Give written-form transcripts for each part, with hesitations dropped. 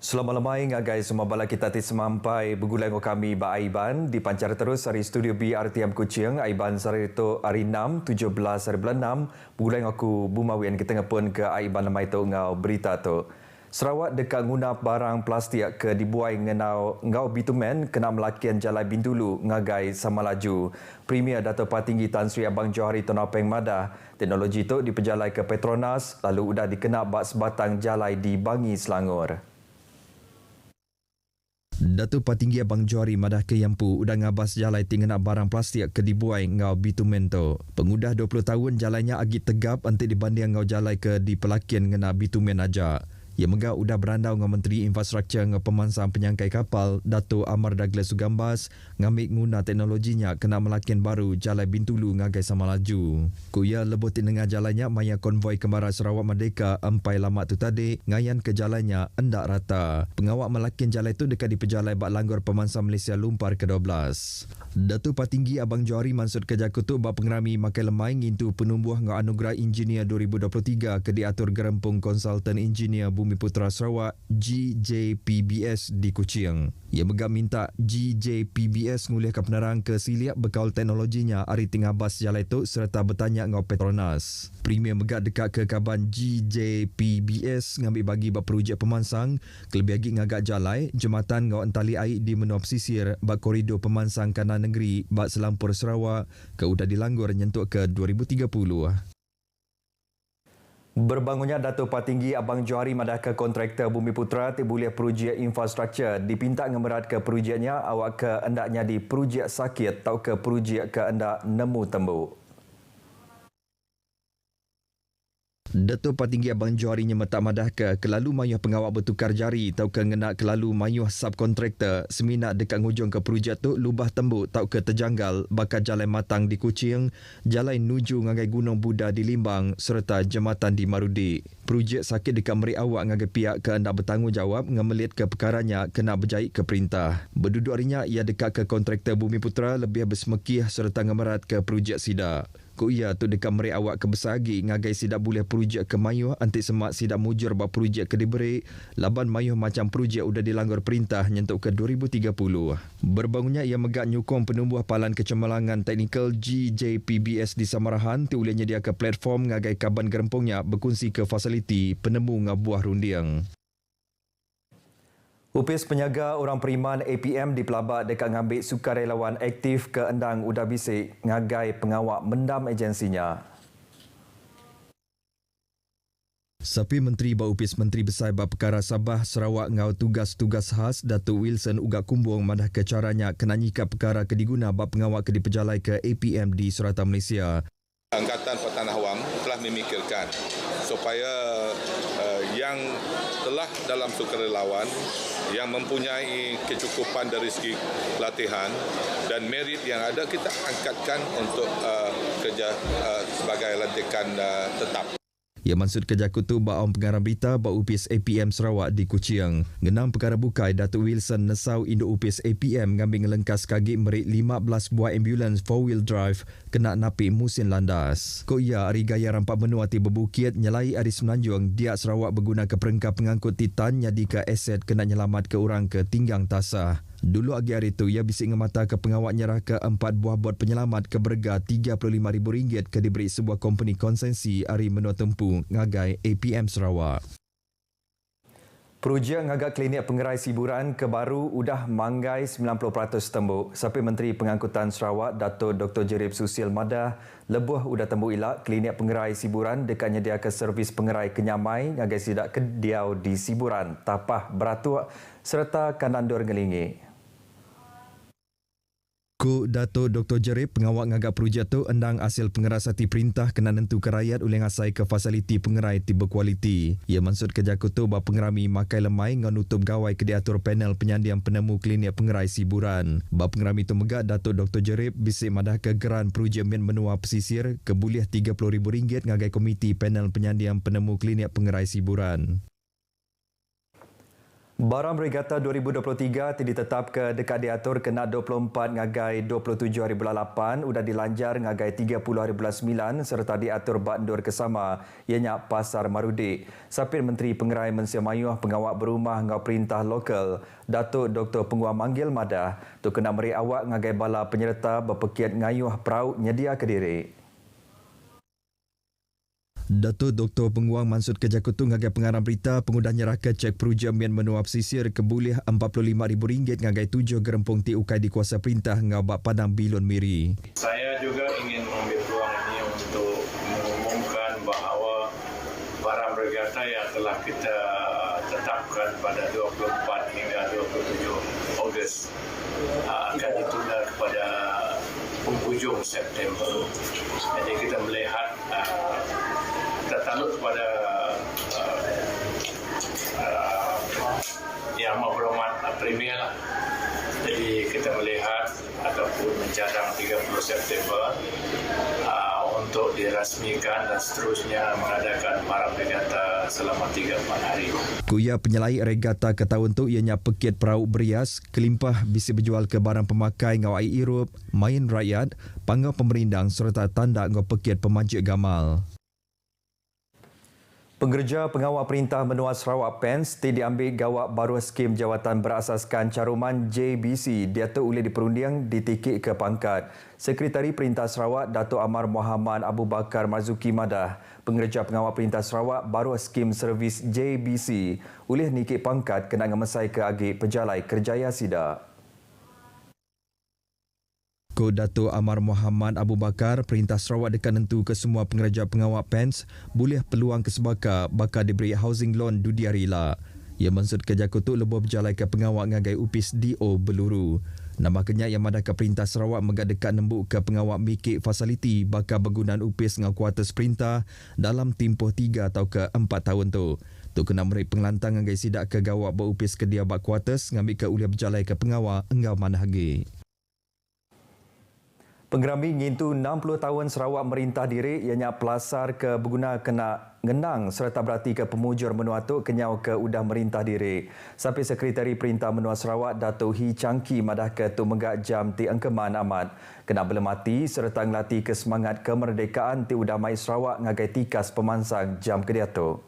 Selamat lemai ngagai semua bala kita ti semampai bergulang kami ba Aiban di pancar terus dari studio BRTM Kuching Aiban sari itu hari 6 17 hari bulan 6 bergulang aku bumawian kita ngepun ke Aiban lemai tu ngau berita tu. Sarawak dekat guna barang plastik ke dibuai ngenau ngau bitumen kena melakian jalan Bintulu ngagai sama laju. Premier Dato' Patinggi Tan Sri Abang Johari Tonopeng Madah. Teknologi itu diperjalai ke Petronas lalu sudah dikena bak sebatang jalan di Bangi Selangor. Datuk Patinggi Abang Johari Madah ke Yampu udah ngabas jalai tinggal barang plastik ke dibuai ngau bitumen tu. Pengudah 20 tahun jalannya agit tegap antik dibanding ngau jalai ke di pelakian ngena bitumen aja. Ia megah udah berandau dengan Menteri Infrastruktur dengan pemansang penyangkai kapal Dato' Amar Douglas Sugambas ngambil guna teknologinya kena melakian baru Jalai Bintulu ngagai sama laju. Kuya lebutin dengan jalannya maya konvoi Kembara Sarawak Merdeka empai lama tu tadi ngayan ke jalannya endak rata. Pengawak melakian jalan itu dekat di pejalai bak langgar pemansang Malaysia Lumpar ke-12. Datuk Patinggi Abang Johari mansud kerja kutuk bak pengerami makai lemai ngintu penumbuh ngau anugerah Engineer 2023 ke diatur Gerempung Konsultan Engineer Bumi Putra Sarawak GJPBS di Kuching. Ia megah minta GJPBS ngulihkan penerang ke siliap bekal teknologinya hari tengah bas jalan itu serta bertanya ngau Petronas. Premier megah dekat ke kaban GJPBS ngambil bagi bak projek pemansang kelebih lagi ngagak jalai jembatan ngau entali air di menua pesisir bak koridor pemansang kanan negeri bak Selampur Sarawak ke udah dilanggur nyentuk ke 2030. Berbangunnya Dato' Patinggi Abang Johari Madah ke kontraktor Bumi Putra boleh projek infrastruktur dipinta ngemerat ke projeknya awak ke endaknya di projek sakit atau ke projek ke endak nemu tembuk. Dato' Patinggi Abang Johari nyemetak madah ke kelalu mayuh pengawak bertukar jari tau ke ngena kelalu mayuh subkontraktor seminak dekat ngujung ke projek tu lubah tembuk tau ke terjanggal bakal jalan matang di Kuching, jalan nuju ngagai Gunung Buddha di Limbang serta jembatan di Marudi. Projek sakit dekat meri awak ngagai pihak ke hendak bertanggungjawab ngemelit ke perkaranya kena berjait ke perintah. Berduduk harinya ia dekat ke kontraktor Bumi Putra lebih bersemekih serta ngemerat ke projek sidak. Ko ia tu dekat meri awak ke besagi ngagai sidak boleh projek ke mayuh antik semak sidak mujur bak projek ke diberi laban mayuh macam projek udah dilanggar perintah nyentuk ke 2030. Berbangunnya ia megak nyukong penumbuh palan kecemerlangan teknikal GJPBS di Samarahan tu boleh nyedia ke platform ngagai kaban gerempungnya berkongsi ke fasiliti penemu ngabuah rundiang. Upis penyaga orang periman APM di Pelabak dekat ngambil sukarelawan aktif ke endang udah bisik ngagai pengawak mendam agensinya. Sapi Menteri Baupis Menteri Besar Bab Perkara Sabah Sarawak ngau tugas-tugas khas Datuk Wilson Ugak Kumbung madah ke caranya kena nyikap perkara kediguna bab pengawak ke diperjalai ke APM di Suratan Malaysia. Angkatan Pertahanan Awam telah memikirkan supaya yang telah dalam sukarelawan yang mempunyai kecukupan dari segi latihan dan merit yang ada kita angkatkan untuk kerja sebagai lantikan tetap. Ia maksud kerja kutu Baom Pengarah Berita Bak Upis APM Sarawak di Kuching. Genam perkara bukai Datuk Wilson Nesau Indo Upis APM ngambil ngelengkas kaki merik 15 buah ambulans 4-wheel drive kena napi musim landas. Ko ia hari gaya rampak benua ti berbukit nyelai hari Semenanjung dia Sarawak berguna ke perengkap pengangkut titan nyadi ke aset kena nyelamat ke orang ke tinggang tasah. Dulu agi hari itu, ia bisik ngemata ke pengawak nyerah ke 4 buah bot penyelamat ke berga RM35,000 ke diberi sebuah company konsensi hari menua tempuh ngagai APM Sarawak. Projek ngagak klinik pengerai siburan ke baru udah manggai 90% tembuk. Sapi Menteri Pengangkutan Sarawak Dato' Dr. Jerib Susil Madah lebuh udah tembuk ilak klinik pengerai siburan dekat nyedia ke servis pengerai kenyamai ngagai sidak kediau di siburan, tapah beratuk serta kanandur ngelingi. Ku Dato' Dr. Jerib pengawak ngagak projek tu endang hasil pengerasati perintah kena nentu ke rakyat oleh ngasai ke fasiliti pengerai tiba kualiti. Ia maksud kerja kutu bak pengerami makai lemai dengan nutup gawai ke diatur panel penyandian penemu klinik pengerai siburan. Bak pengerami tu megak Dato' Dr. Jerib bisik madah ke geran projek menua pesisir kebuliah RM30,000 ngagai komiti panel penyandian penemu klinik pengerai siburan. Baram Regata 2023 ditetap ke dekat diatur kena 24 ngagai 27 hari bulan 8 udah dilanjar ngagai 30 hari bulan 9 serta diatur bandur kesama ianya Pasar Marudi. Sapit Menteri Pengerai Mensia Mayuh Pengawak Berumah ngau Perintah Lokal Datuk Dr. Penguam Manggil Madah tu kena meri awak ngagai bala penyerta berpekiat ngayuh perahu nyedia Kediri. Datuk Dr. Penguang Mansud Kejakutu ngagai pengarang berita pengudah nyerahkan cek perujuan menuap sisir kebulih RM45,000 ngagai 7 gerempung TUK di kuasa perintah ngabak Padang Bilun Miri. Saya juga ingin mengambil peluang ini untuk mengumumkan bahawa barang regata yang telah kita tetapkan pada 24 hingga 27 Ogos akan ditunda kepada penghujung September. Jadi kita melihat kita takluk kepada Yang Amat Berhormat Premier lah. Jadi kita melihat ataupun mencadang 30 September untuk dirasmikan dan seterusnya mengadakan barang regata selama 3-4 hari. Kuya penyelai regata ke tahun tu ianya pekit perahu berias, kelimpah bisi berjual ke barang pemakai ngau air irup, main rakyat, pangau pemerindang serta tanda ngau pekit pemancik gamal. Pengerja Pengawal Perintah Menua Sarawak PENS diambil gawak baru skim jawatan berasaskan caruman JBC Datuk Uli diperundiang ditikik ke pangkat. Sekretari Perintah Sarawak Datuk Amar Muhammad Abu Bakar Marzuki Madah, pengerja Pengawal Perintah Sarawak baru skim servis JBC ulih nikik pangkat kena ngemesai ke agik pejalai kerjaya sida. Ko Datuk Amar Muhammad Abu Bakar, Perintah Sarawak dekat nentu ke semua pengerja pengawal PENS boleh peluang kesebaka bakal diberi housing loan dudia rila. Ia maksud kerja kutuk lebih berjalai ke pengawal ngagai UPIS DO Beluru. Nama kenyak yang madah ke Perintah Sarawak megak dekat nembuk ke pengawal mikik fasiliti bakal bergunaan UPIS ngau kuartus perintah dalam tempoh 3 atau ke 4 tahun tu. Tu kena meri pengelantang ngagai sidak ke gawak berupis ke dia bak kuartus ngambil ke uliah berjalai ke pengawal enggau mana hagi. Penggerami ngintu 60 tahun Sarawak merintah diri ianya pelasar ke berguna kena ngenang serta berarti ke pemujur menua tu kenyau ke udah merintah diri. Sampai Sekretari Perintah Menua Sarawak Datuk Hi Changki madah ke tu megak jam ti engkeman amat. Kena belemati serta ngelatih ke semangat kemerdekaan ti udah mai Sarawak ngagai tikas pemansang jam kedia tu.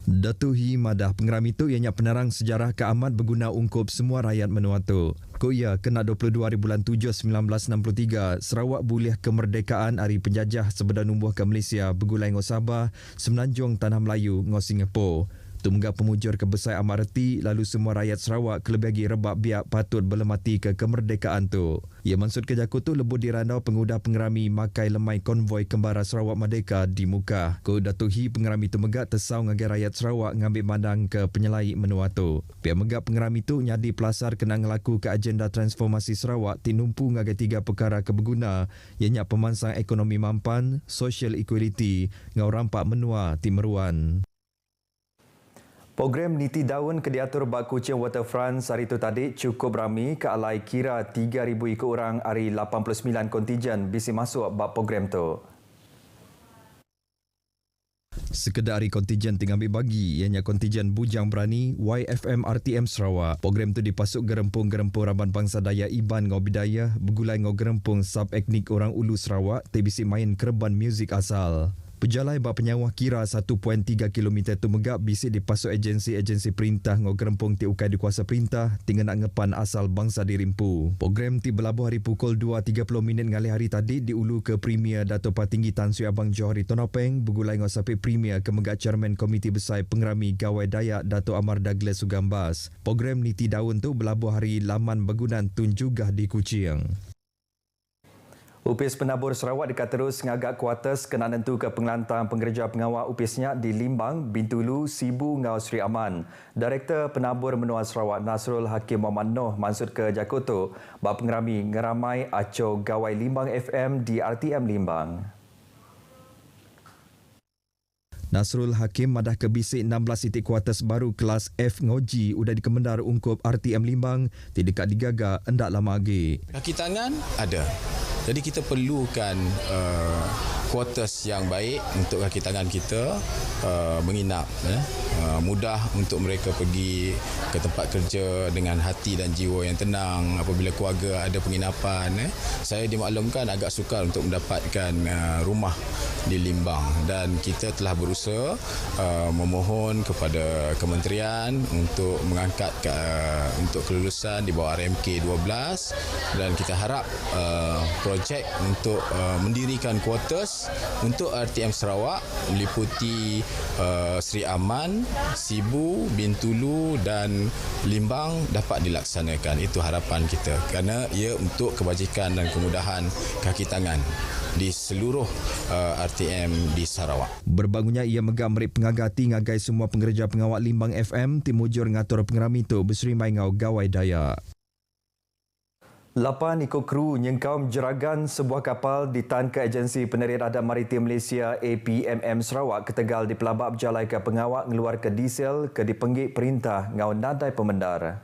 Datuk Hi madah pengeram itu ianya penerang sejarah keamat berguna ungkup semua rakyat menua tu. Ko ia kena 22 hari bulan 7 1963 Sarawak boleh kemerdekaan hari penjajah sebeda numbuh ke Malaysia bergulai ngau Sabah, Semenanjung Tanah Melayu ngau Singapura. Tu menggak pemujur kebesar amat reti lalu semua rakyat Sarawak kelebih rebak biak patut belemati ke kemerdekaan tu. Ia maksud kejaku tu lebut dirandau pengudah pengerami makai lemai konvoi kembara Sarawak Merdeka di muka. Ko Datuk Hi pengerami tu megak tesau ngagai rakyat Sarawak ngambil mandang ke penyelai menua tu. Pihak megak pengerami tu nyadi pelasar kena ngelaku ke agenda transformasi Sarawak tinumpu ngagai 3 perkara kebeguna ianya pemansang ekonomi mampan, social equality, ngau rampak menua timeruan. Program Niti Daun ke diatur bak Kuching Waterfront hari itu tadi cukup ramai ke alai kira 3,000 ikut orang hari 89 kontijen bisi masuk bak program tu. Sekedar hari kontijen tinggal ambil bagi ianya kontijen Bujang Berani YFM RTM Sarawak. Program tu dipasuk gerempung-gerempung Raban Bangsa Daya Iban ngau bidayah bergulai ngau gerempung sub-etnik orang Ulu Sarawak tebisi main kereban muzik asal. Pejalai bak penyawah kira 1.3 km tu megap bisi dipasuk agensi-agensi perintah ngau gerempung ti ukai di kuasa perintah tinggal nak ngepan asal bangsa dirimpu. Program ti berlabuh hari pukul 2.30 ngalih hari tadi diulu ke Premier Dato' Patinggi Tan Sri Abang Johari Tonopeng bergulai ngau sapit Premier ke megak Chairman Komiti Besar Pengerami Gawai Dayak Dato' Amar Douglas Sugambas. Program Niti Daun tu berlabuh hari laman bergunan Tun Jugah di Kuching. UPIS Penabur Sarawak dekat terus ngagak kuartus kena nentu ke pengelantang pengerja pengawal UPISnya di Limbang, Bintulu, Sibu ngau Sri Aman. Direktur Penabur Menua Sarawak Nasrul Hakim Muhammad Noh mansud ke Jakoto bak pengerami ngeramai aco gawai Limbang FM di RTM Limbang. Nasrul Hakim madah ke bisik 16 titik kuartus baru kelas F ngoji udah dikemendar ungkup RTM Limbang di dekat digaga endak lama lagi. Kaki tangan ada. Jadi kita perlukan kuartus yang baik untuk kaki tangan kita menginap. Mudah untuk mereka pergi ke tempat kerja dengan hati dan jiwa yang tenang. Apabila keluarga ada penginapan, saya dimaklumkan agak sukar untuk mendapatkan rumah di Limbang, dan kita telah berusaha memohon kepada kementerian untuk mengangkat untuk kelulusan di bawah RMK 12, dan kita harap projek untuk mendirikan kuartus untuk RTM Sarawak meliputi Seri Aman, Sibu, Bintulu dan Limbang dapat dilaksanakan. Itu harapan kita, kerana ia untuk kebajikan dan kemudahan kaki tangan di seluruh RTM di Sarawak. Berbangunnya ia megah merik pengagati ngagai semua pengerja pengawal Limbang FM timujur ngatur pengerami itu berserimai ngau gawai daya. 8 ikut kru nyengkaum jeragan sebuah kapal ditahan ke Agensi Penerian Adat Maritim Malaysia APMM Sarawak ke Tegal di pelabak berjalai ke pengawak ngeluar ke diesel ke dipenggik perintah ngau nadai pemendar.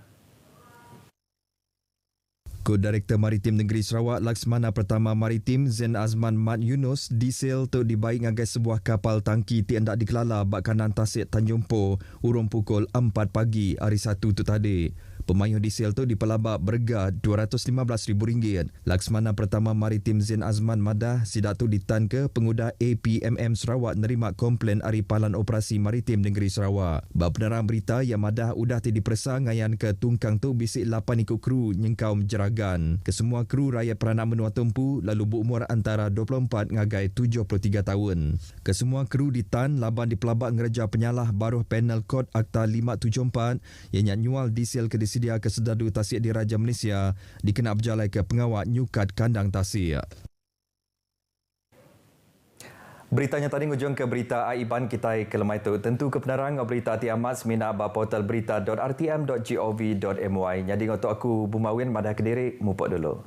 Co-Direktor Maritim Negeri Sarawak Laksmana Pertama Maritim Zain Azman Mat Yunus diesel tu dibaik ngagai sebuah kapal tangki ti hendak dikelala bak kanan tasik Tanjung Po urung pukul 4 pagi hari Sabtu tu tadi. Pemayuh diesel tu dipelabak berga RM215,000. Laksmana Pertama Maritim Zain Azman Madah sidak tu ditan ke pengudah APMM Sarawak nerima komplain Ari Pahalan Operasi Maritim Negeri Sarawak. Bab penerang berita yang Madah udah ti dipersa ngayan ke tungkang tu bisik 8 ikut kru nyengkaum jeragan. Kesemua kru rakyat peranak menua tempu lalu berumur antara 24 ngagai 73 tahun. Kesemua kru ditan laban dipelabak ngereja penyalah baruh panel kod Akta 574 yang nyual diesel ke sedia ke Serdadu Tasik Diraja Malaysia dikena berjalai ke pengawak Nyukat Kandang Tasik. Beritanya tadi ngujung ke berita Aiban kita ke lemai tu. Tentu ke penerang berita ti amat semina ba portal berita.rtm.gov.my. Jadi untuk aku Bumawin madah Kediri mupok dulu.